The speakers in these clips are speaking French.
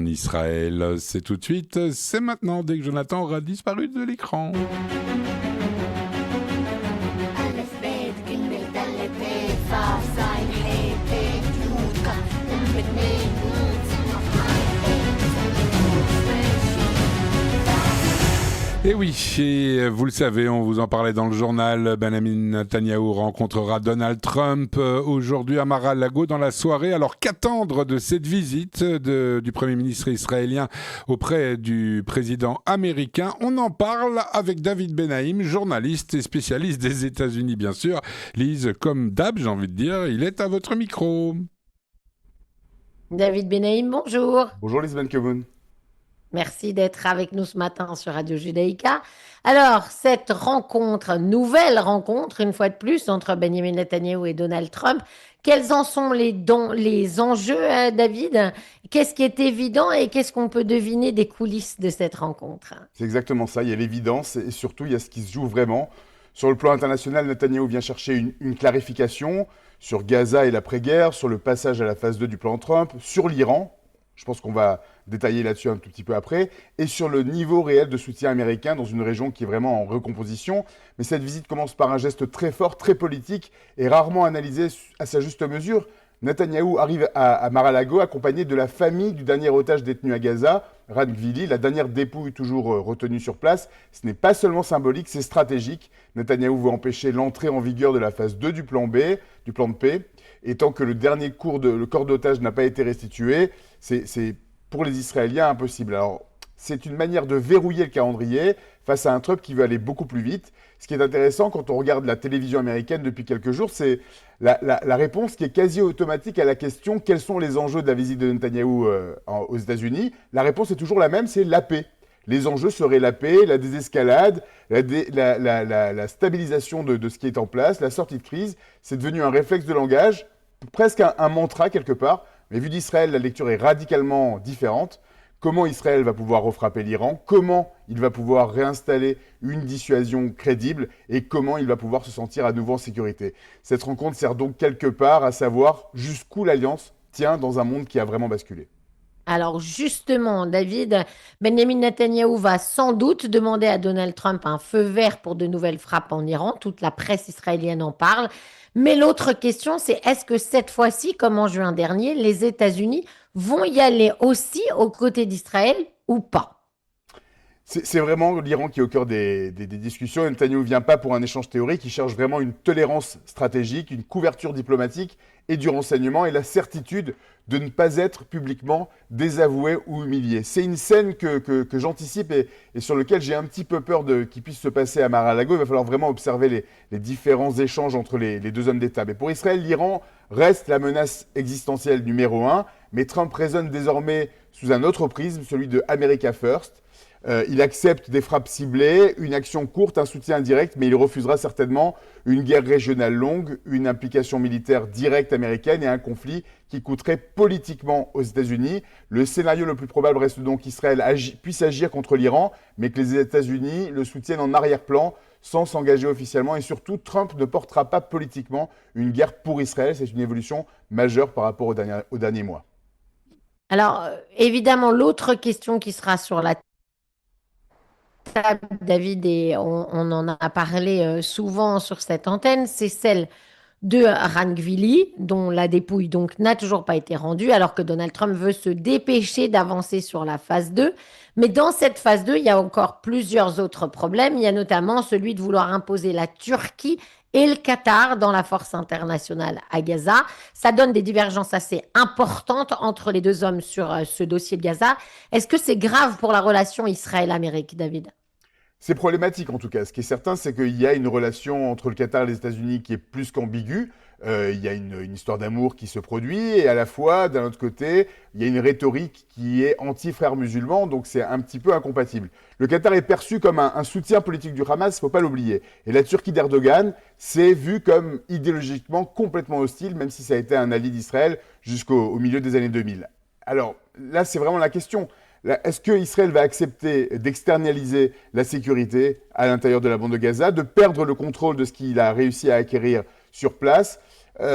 Israël. C'est tout de suite, c'est maintenant, dès que Jonathan aura disparu de l'écran. Et oui, et vous le savez, on vous en parlait dans le journal, Benjamin Netanyahou rencontrera Donald Trump aujourd'hui à Mar-a-Lago dans la soirée. Alors qu'attendre de cette visite du Premier ministre israélien auprès du président américain? On en parle avec David Benaïm, journaliste et spécialiste des États-Unis bien sûr. Lise, comme d'hab, j'ai envie de dire, il est à votre micro. David Benaïm, bonjour. Bonjour Lise Benkemoun. Merci d'être avec nous ce matin sur Radio Judaïka. Alors, cette rencontre, nouvelle rencontre, une fois de plus, entre Benjamin Netanyahou et Donald Trump, quels en sont les enjeux, David? Qu'est-ce qui est évident et qu'est-ce qu'on peut deviner des coulisses de cette rencontre? C'est exactement ça, il y a l'évidence et surtout il y a ce qui se joue vraiment. Sur le plan international, Netanyahou vient chercher une clarification sur Gaza et l'après-guerre, sur le passage à la phase 2 du plan Trump, sur l'Iran. Je pense qu'on va détailler là-dessus un tout petit peu après, et sur le niveau réel de soutien américain dans une région qui est vraiment en recomposition. Mais cette visite commence par un geste très fort, très politique, et rarement analysé à sa juste mesure. Netanyahou arrive à Mar-a-Lago accompagné de la famille du dernier otage détenu à Gaza, Ran Gvili, la dernière dépouille toujours retenue sur place. Ce n'est pas seulement symbolique, c'est stratégique. Netanyahou veut empêcher l'entrée en vigueur de la phase 2 du plan B, du plan de paix. Et tant que le dernier corps d'otage n'a pas été restitué, c'est pour les Israéliens impossible. Alors, c'est une manière de verrouiller le calendrier face à un Trump qui veut aller beaucoup plus vite. Ce qui est intéressant quand on regarde la télévision américaine depuis quelques jours, c'est la réponse qui est quasi automatique à la question quels sont les enjeux de la visite de Netanyahou aux États-Unis. La réponse est toujours la même, c'est la paix. Les enjeux seraient la paix, la désescalade, la stabilisation de ce qui est en place, la sortie de crise. C'est devenu un réflexe de langage, presque un mantra quelque part. Mais vu d'Israël, la lecture est radicalement différente. Comment Israël va pouvoir refrapper l'Iran? Comment il va pouvoir réinstaller une dissuasion crédible? Et comment il va pouvoir se sentir à nouveau en sécurité? Cette rencontre sert donc quelque part à savoir jusqu'où l'Alliance tient dans un monde qui a vraiment basculé. Alors justement, David, Benjamin Netanyahou va sans doute demander à Donald Trump un feu vert pour de nouvelles frappes en Iran. Toute la presse israélienne en parle. Mais l'autre question, c'est est-ce que cette fois-ci, comme en juin dernier, les États-Unis vont y aller aussi aux côtés d'Israël ou pas? C'est vraiment l'Iran qui est au cœur des discussions. Netanyahou ne vient pas pour un échange théorique, il cherche vraiment une tolérance stratégique, une couverture diplomatique et du renseignement et la certitude de ne pas être publiquement désavoué ou humilié. C'est une scène que j'anticipe et sur laquelle j'ai un petit peu peur qu'il puisse se passer à Mar-a-Lago. Il va falloir vraiment observer les différents échanges entre les deux hommes d'État. Mais pour Israël, l'Iran reste la menace existentielle numéro 1, mais Trump raisonne désormais sous un autre prisme, celui de America First. Il accepte des frappes ciblées, une action courte, un soutien indirect, mais il refusera certainement une guerre régionale longue, une implication militaire directe américaine et un conflit qui coûterait politiquement aux États-Unis. Le scénario le plus probable reste donc qu'Israël puisse agir contre l'Iran, mais que les États-Unis le soutiennent en arrière-plan sans s'engager officiellement. Et surtout, Trump ne portera pas politiquement une guerre pour Israël. C'est une évolution majeure par rapport aux derniers mois. Alors, évidemment, l'autre question qui sera sur la table, David, et on en a parlé souvent sur cette antenne, c'est celle de Ran Gvili, dont la dépouille donc n'a toujours pas été rendue, alors que Donald Trump veut se dépêcher d'avancer sur la phase 2. Mais dans cette phase 2, il y a encore plusieurs autres problèmes. Il y a notamment celui de vouloir imposer la Turquie et le Qatar dans la force internationale à Gaza. Ça donne des divergences assez importantes entre les deux hommes sur ce dossier de Gaza. Est-ce que c'est grave pour la relation Israël-Amérique, David? C'est problématique en tout cas. Ce qui est certain, c'est qu'il y a une relation entre le Qatar et les États-Unis qui est plus qu'ambiguë. Il y a une histoire d'amour qui se produit et à la fois, d'un autre côté, il y a une rhétorique qui est anti-frères musulmans, donc c'est un petit peu incompatible. Le Qatar est perçu comme un soutien politique du Hamas, il ne faut pas l'oublier. Et la Turquie d'Erdogan, c'est vu comme idéologiquement complètement hostile, même si ça a été un allié d'Israël jusqu'au milieu des années 2000. Alors là, c'est vraiment la question. Est-ce qu'Israël va accepter d'externaliser la sécurité à l'intérieur de la bande de Gaza, de perdre le contrôle de ce qu'il a réussi à acquérir sur place?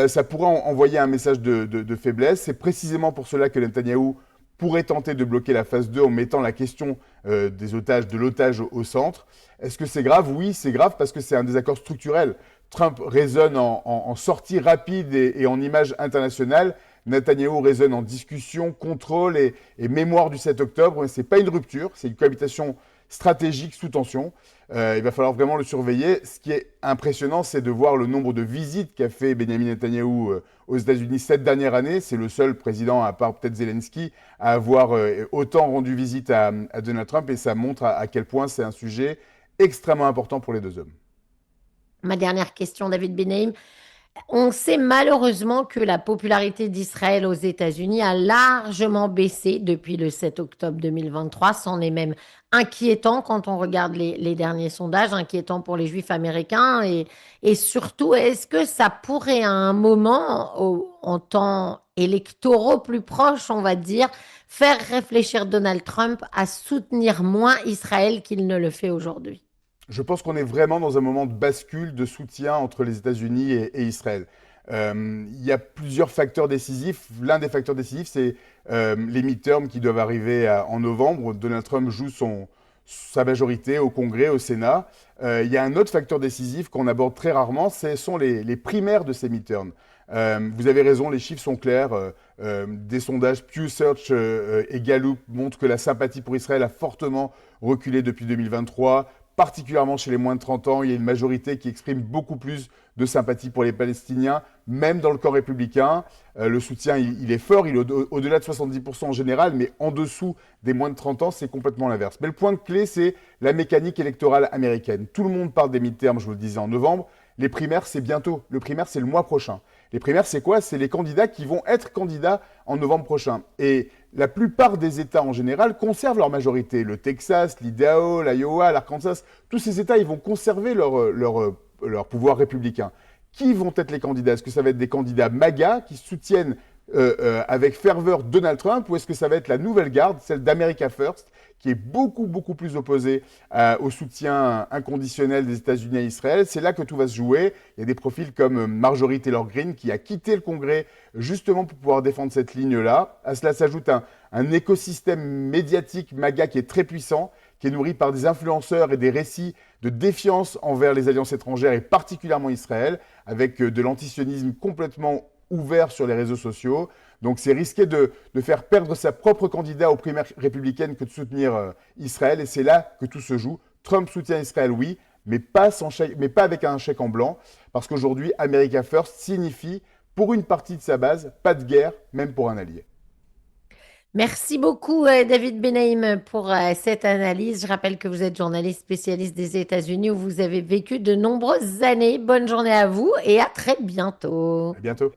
Ça pourrait envoyer un message de faiblesse. C'est précisément pour cela que Netanyahou pourrait tenter de bloquer la phase 2 en mettant la question de l'otage au centre. Est-ce que c'est grave? Oui, c'est grave parce que c'est un désaccord structurel. Trump raisonne en sortie rapide et en image internationale. Netanyahou raisonne en discussion, contrôle et mémoire du 7 octobre. Ce n'est pas une rupture, c'est une cohabitation stratégique sous tension. Il va falloir vraiment le surveiller. Ce qui est impressionnant, c'est de voir le nombre de visites qu'a fait Benjamin Netanyahou aux États-Unis cette dernière année. C'est le seul président, à part peut-être Zelensky, à avoir autant rendu visite à Donald Trump. Et ça montre à quel point c'est un sujet extrêmement important pour les deux hommes. Ma dernière question, David Benaim. On sait malheureusement que la popularité d'Israël aux États-Unis a largement baissé depuis le 7 octobre 2023. C'en est même inquiétant quand on regarde les derniers sondages, inquiétant pour les Juifs américains. Et surtout, est-ce que ça pourrait à un moment, en temps électoraux plus proche, on va dire, faire réfléchir Donald Trump à soutenir moins Israël qu'il ne le fait aujourd'hui? Je pense qu'on est vraiment dans un moment de bascule, de soutien entre les États-Unis et Israël. Il y a plusieurs facteurs décisifs. L'un des facteurs décisifs, c'est les midterms qui doivent arriver en novembre. Donald Trump joue sa majorité au Congrès, au Sénat. Il y a un autre facteur décisif qu'on aborde très rarement, ce sont les primaires de ces midterms. Vous avez raison, les chiffres sont clairs. Des sondages Pew Search et Gallup montrent que la sympathie pour Israël a fortement reculé depuis 2023. Particulièrement chez les moins de 30 ans, il y a une majorité qui exprime beaucoup plus de sympathie pour les Palestiniens, même dans le camp républicain. Le soutien, il est fort, il est au-delà de 70% en général, mais en dessous des moins de 30 ans, c'est complètement l'inverse. Mais le point de clé, c'est la mécanique électorale américaine. Tout le monde parle des midterms, je vous le disais, en novembre. Les primaires, c'est bientôt. Le primaire, c'est le mois prochain. Les primaires, c'est quoi? C'est les candidats qui vont être candidats en novembre prochain. Et la plupart des États en général conservent leur majorité. Le Texas, l'Idaho, l'Iowa, l'Arkansas, tous ces États, ils vont conserver leur pouvoir républicain. Qui vont être les candidats? Est-ce que ça va être des candidats MAGA qui soutiennent avec ferveur Donald Trump, ou est-ce que ça va être la nouvelle garde, celle d'America First, qui est beaucoup, beaucoup plus opposée au soutien inconditionnel des États-Unis à Israël? C'est là que tout va se jouer. Il y a des profils comme Marjorie Taylor Greene qui a quitté le Congrès justement pour pouvoir défendre cette ligne-là. À cela s'ajoute un écosystème médiatique MAGA qui est très puissant, qui est nourri par des influenceurs et des récits de défiance envers les alliances étrangères et particulièrement Israël, avec de l'antisionisme complètement ouvert sur les réseaux sociaux. Donc c'est risqué de faire perdre sa propre candidat aux primaires républicaines que de soutenir Israël. Et c'est là que tout se joue. Trump soutient Israël, oui, mais pas avec un chèque en blanc. Parce qu'aujourd'hui, America First signifie, pour une partie de sa base, pas de guerre, même pour un allié. Merci beaucoup, David Benaim, pour cette analyse. Je rappelle que vous êtes journaliste spécialiste des États-Unis où vous avez vécu de nombreuses années. Bonne journée à vous et à très bientôt. À bientôt.